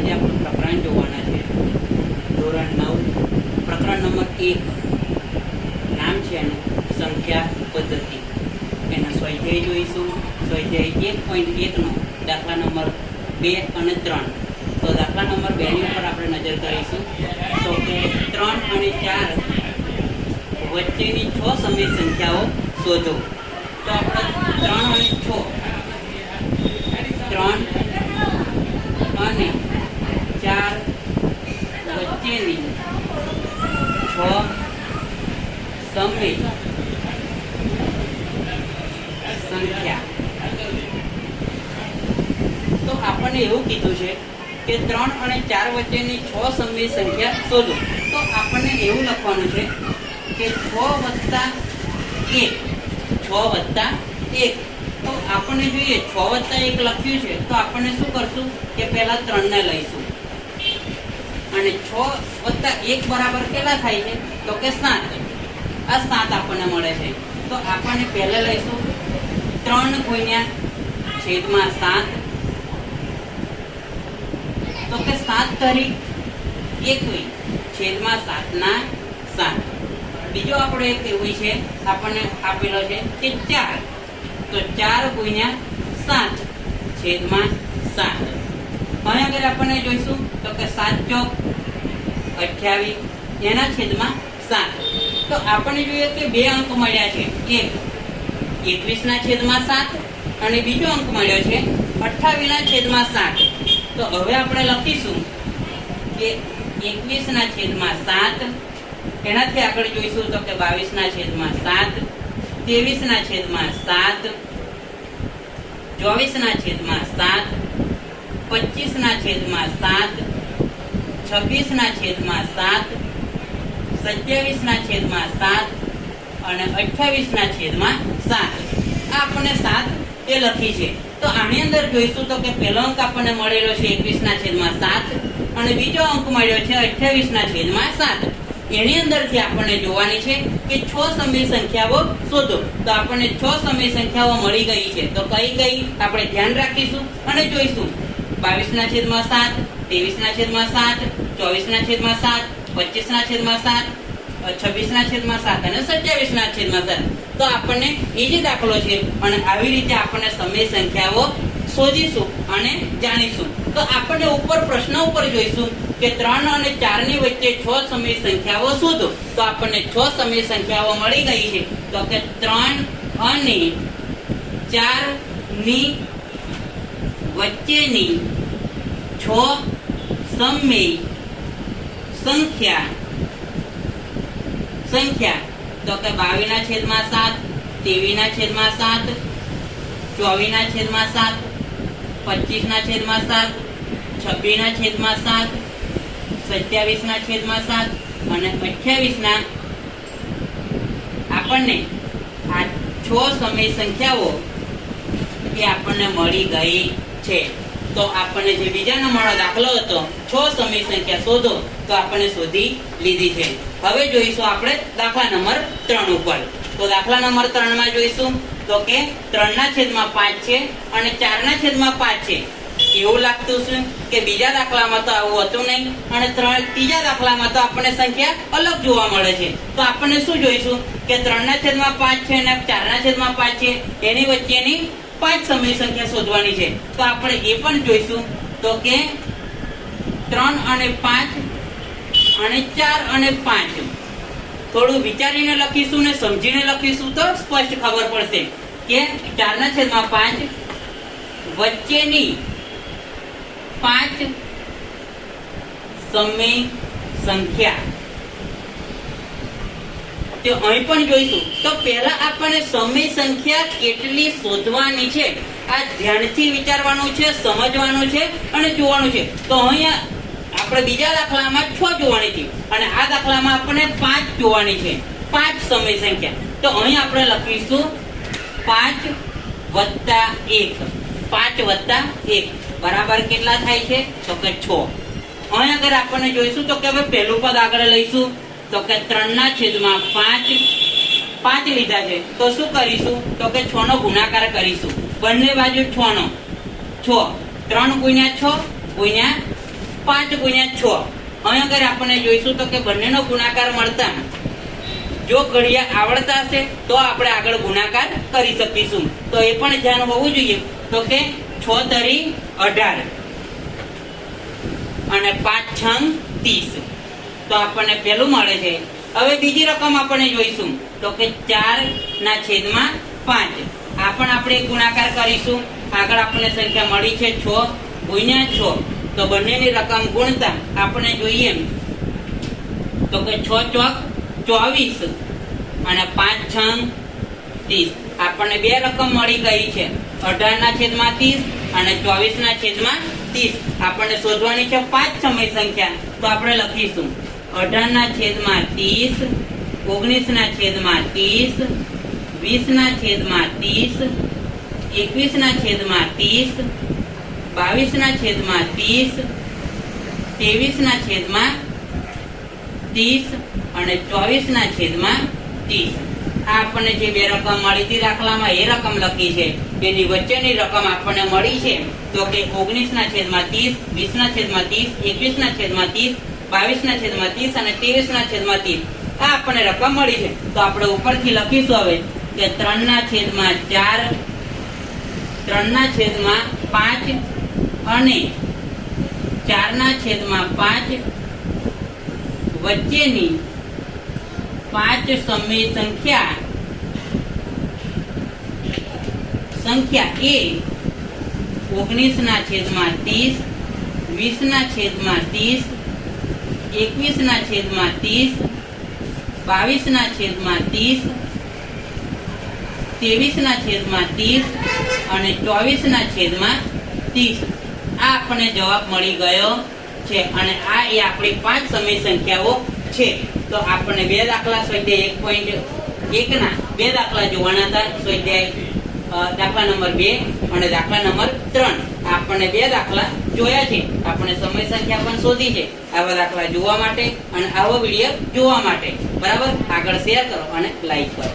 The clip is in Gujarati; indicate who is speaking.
Speaker 1: આજે આપણે પ્રકરણ જોવાના છે ધોરણ 9 પ્રકરણ નંબર 1 નામ છે એનું સંખ્યા પદ્ધતિ. એના સ્વાધ્યાય જોઈશું. સ્વાધ્યાય 1.1 નો દાખલા નંબર 2 અને 3. તો દાખલા નંબર 2 ની ઉપર આપણે નજર કરીશું. તો કે 3 અને 4 વચ્ચેની 6 સમય સંખ્યાઓ શોધો. તો આપણે 3 અને 6 3 અને 4 વચ્ચેની 6 સમય સંખ્યા. તો આપણને એવું કીધું છે કે 3 અને 4 વચ્ચેની 6 સમય સંખ્યા શોધો. તો આપણને એવું લખવાનું છે કે 6 વત્તા 1 તો આપણને જોઈએ 6 વત્તા 1 લખ્યું છે તો આપણને શું કરશું કે પહેલા 3 ને લઈશું અને 6 વત્તા 1 બરાબર કેટલા થાય છે તો કે 7. આ 7 આપણને મળે છે. તો આપણને પહેલા લઈશું 3 ગુણ્યા છેદમાં 7 તો કે 7 તરી 21 છેદમાં 7 ના 7. બીજો આપણો એક એવું છે આપણને આપેલો છે કે 4 તો 4 ગુણ્યા 7 છેદમાં 7. અહીં આગળ આપણને જોઈશું તો કે 7 ચોક 28 એના છેદમાં 7. તો આપણને જોઈએ કે બે અંક મળ્યા છે, એક 21 ના છેદમાં 7 અને બીજો અંક મળ્યો છે 28 ના છેદમાં 7. તો હવે આપણે લખીશું કે 21 ના છેદમાં 7 એનાથી આગળ જોઈશું તો કે 22 ના છેદમાં 7 23 ના છેદમાં 7 24 ના છેદમાં 7 25 ના છેદમાં 7 26 ના છેદમાં 7 27 ના છેદમાં 7 અને 28 ના છેદમાં 7. આ આપણને 7 એ લખી છે. તો આની અંદર જોઈશું તો કે પહેલો અંક આપણને મળેલો છે 21 ના છેદમાં 7 અને બીજો અંક મળ્યો છે 28 ના છેદમાં 7. એની અંદરથી આપણને જોવાની છે કે 6 સમય સંખ્યાઓ શોધો. તો આપણને 6 સમય સંખ્યાઓ મળી ગઈ છે. તો કઈ કઈ આપણે ધ્યાન રાખીશું અને જોઈશું. 22 ના છેદમાં 7, 23 ના છેદમાં 7, 24 ના છેદમાં 7, 25 ના છેદમાં 7, 26 ના છેદમાં 7 અને 27 ના છેદમાં 7. તો આપણને એ જ દાખલો છે અને આવી રીતે આપણને સમય સંખ્યાઓ શોધીશું અને જાણીશું. તો આપણને ઉપર પ્રશ્ન ઉપર જોઈશું કે 3 અને 4 ની વચ્ચે 6 સમય સંખ્યાઓ શોધો. તો આપણને 6 સમય સંખ્યાઓ મળી ગઈ છે. તો કે 3 અને 4 ની વચ્ચેની 6 સમય સંખ્યા તો કે 22 ના છેદમાં 7, 23 ના છેદમાં 7, 24 ના છેદમાં 7, 25 ના છેદમાં 7, 26 ના છેદમાં 7, 27 ના છેદમાં 7 અને 28 ના. આપણને આ 6 સમય સંખ્યાઓ એ આપણને મળી ગઈ છે. તો આપણને જે બીજા નંબરનો દાખલો હતો 6 સમય સંખ્યા શોધો તો આપણને શોધી લીધી છે. હવે જોઈશું આપણે દાખલા નંબર 3 ઉપર. તો દાખલા નંબર 3 માં જોઈશું તો કે 3 ના છેદમાં 5 છે અને 4 ના છેદમાં 5 છે. એવું લાગતું છે કે બીજા દાખલામાં તો આવું હતું નહીં અને ત્રીજા દાખલામાં તો આપણને સંખ્યા અલગ જોવા મળે છે. તો આપણને શું જોઈશું કે 3 ના છેદમાં 5 છે અને 4 ના છેદમાં 5 છે એની વચ્ચેની 5 સમય સંખ્યા શોધવાની છે. તો આપણે એ પણ જોઈશું તો કે 3 અને 5 અને 4 અને 5 થોડું વિચારીને લખીશું ને સમજીને લખીશું તો સ્પષ્ટ ખબર પડશે કે 4 ના છેદમાં 5 વચ્ચેની 5 સમય સંખ્યા. તો અહીં પણ જોઈશું. તો પહેલા આપણને સમય સંખ્યા કેટલી શોધવાની છે આ ધ્યાનથી વિચારવાનું છે, સમજવાનું છે અને જોવાનું છે. તો અહીંયા આપણે બીજા દાખલામાં 6 જોવાની હતી અને આ દાખલામાં આપણને 5 જોવાની છે. 5 સમય સંખ્યા. તો અહીં આપણે લખીશું 5 વત્તા 1. 5 વત્તા 1 બરાબર કેટલા થાય છે તો કે 6. અહીં આગળ આપણને જોઈશું તો કે હવે પહેલું પદ આગળ લઈશું તો કે 3 ના છેદમાં 5 5 લીધા છે. તો શું કરીશું તો કે 6 નો ગુણાકાર કરીશું. બંને બાજુ 6 નો 6 3 ગુણ્યા 6 ગુણ્યા 5 ગુણ્યા 6. અહીં આગળ આપણે જોઈશું તો કે બંનેનો ગુણાકાર મળતા જો ઘડિયા આવડતા હશે તો આપણે આગળ ગુણાકાર કરી શકીશું. તો એ પણ ધ્યાન હોવું જોઈએ. તો કે 6 તરી 18 અને 5 છંગ 30. તો આપણને પેલું મળે છે. હવે બીજી રકમ આપણે જોઈશું તો કે 4/5. આ પણ આપણે ગુણાકાર કરીશું. આગળ આપણને સંખ્યા મળી છે 6 ગુણ્યા 6. તો બંનેની રકમ ગુણતા આપણે જોઈએ તો કે 6 ચોક 24 અને 5 છંગ 30. આપણને બે રકમ મળી ગઈ છે, 18/30 અને 24/30. આપણને શોધવાની છે 5 સમય સંખ્યા. તો આપણે લખીશું 18/30, 19/30, 20/30, 21/30, 22/30, 23/30 અને 24/30. આ આપણને જે બે રકમ મળી હતી દાખલામાં એ રકમ લખી છે. એની વચ્ચેની રકમ આપણને મળી છે તો કે 19/30, 20/30, 21/30, 22/30 અને 23/30. આ આપણને રકમ મળી છે. તો આપણે ઉપરથી લખીશું હવે કે 3/4, 3/5 અને 4/5 વચ્ચેની 5 સમય સંખ્યા એ 19/30, 20/30, 21/30, 22/30, 23/30 અને 24/30. આ આપણને જવાબ મળી ગયો છે અને આ એ આપણી 5 સમય સંખ્યાઓ છે. તો આપણને બે દાખલા સ્વાધ્યાય 1.1 ના બે દાખલા જોવાના હતા. સ્વાધ્યાય દાખલા નંબર 2 અને દાખલા નંબર 3. આપણને બે દાખલા જોયા છે. આપણે સમય સંખ્યા પણ શોધી છે. આવા દાખલા જોવા માટે અને આવો વિડીયો જોવા માટે બરાબર આગળ શેર કરો અને લાઈક કરો.